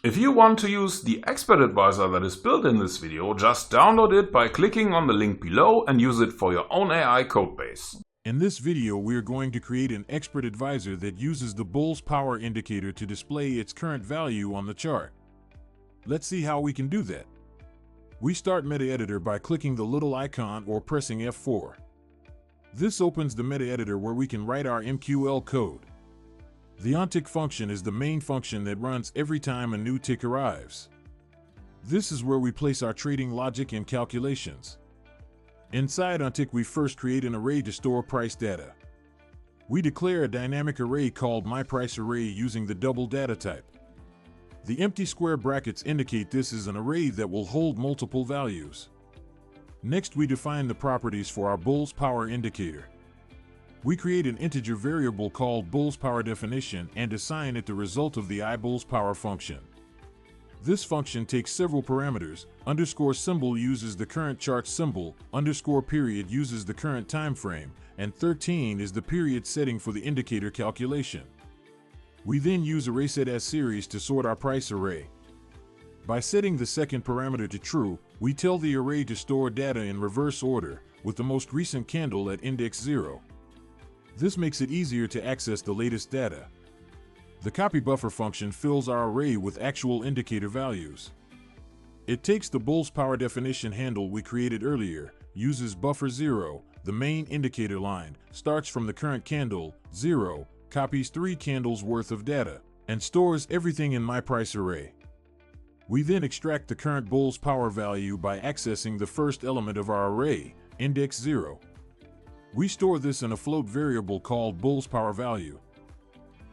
If you want to use the Expert Advisor that is built in this video, just download it by clicking on the link below and use it for your own AI codebase. In this video, we are going to create an Expert Advisor that uses the BullsPower indicator to display its current value on the chart. Let's see how we can do that. We start Metaeditor by clicking the little icon or pressing F4. This opens the Metaeditor where we can write our MQL code. The OnTick function is the main function that runs every time a new tick arrives. This is where we place our trading logic and calculations. Inside OnTick, we first create an array to store price data. We declare a dynamic array called myPriceArray using the double data type. The empty square brackets indicate this is an array that will hold multiple values. Next, we define the properties for our BullsPower indicator. We create an integer variable called BullsPowerDefinition and assign it the result of the iBullsPower function. This function takes several parameters. Underscore symbol uses the current chart symbol, underscore period uses the current time frame, and 13 is the period setting for the indicator calculation. We then use ArraySetAsSeries to sort our price array. By setting the second parameter to true, we tell the array to store data in reverse order, with the most recent candle at index 0. This makes it easier to access the latest data. The copyBuffer function fills our array with actual indicator values. It takes the BullsPowerDefinition handle we created earlier, uses buffer 0, the main indicator line, starts from the current candle, 0, copies 3 candles worth of data, and stores everything in myPriceArray. We then extract the current BullsPower value by accessing the first element of our array, index 0. We store this in a float variable called BullsPowerValue.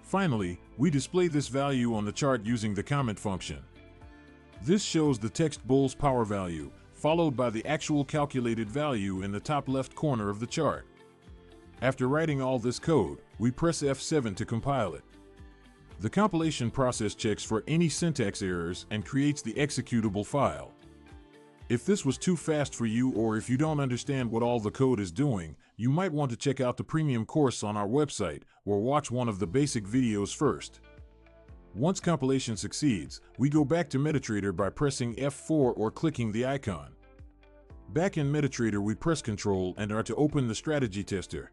Finally, we display this value on the chart using the comment function. This shows the text BullsPower value, followed by the actual calculated value in the top left corner of the chart. After writing all this code, we press F7 to compile it. The compilation process checks for any syntax errors and creates the executable file. If this was too fast for you, or if you don't understand what all the code is doing, you might want to check out the premium course on our website or watch one of the basic videos first. Once compilation succeeds, we go back to Metaeditor by pressing F4 or clicking the icon. Back in Metaeditor, we press Ctrl and R to open the strategy tester.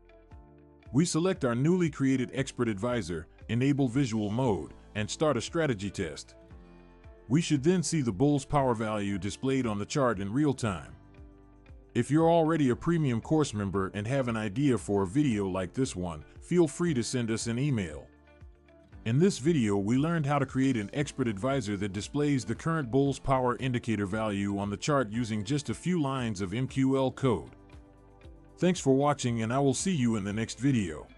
We select our newly created Expert Advisor, enable visual mode, and start a strategy test. We should then see the BullsPower value displayed on the chart in real time. If you're already a premium course member and have an idea for a video like this one, feel free to send us an email. In this video, we learned how to create an Expert Advisor that displays the current BullsPower indicator value on the chart using just a few lines of MQL code. Thanks for watching, and I will see you in the next video.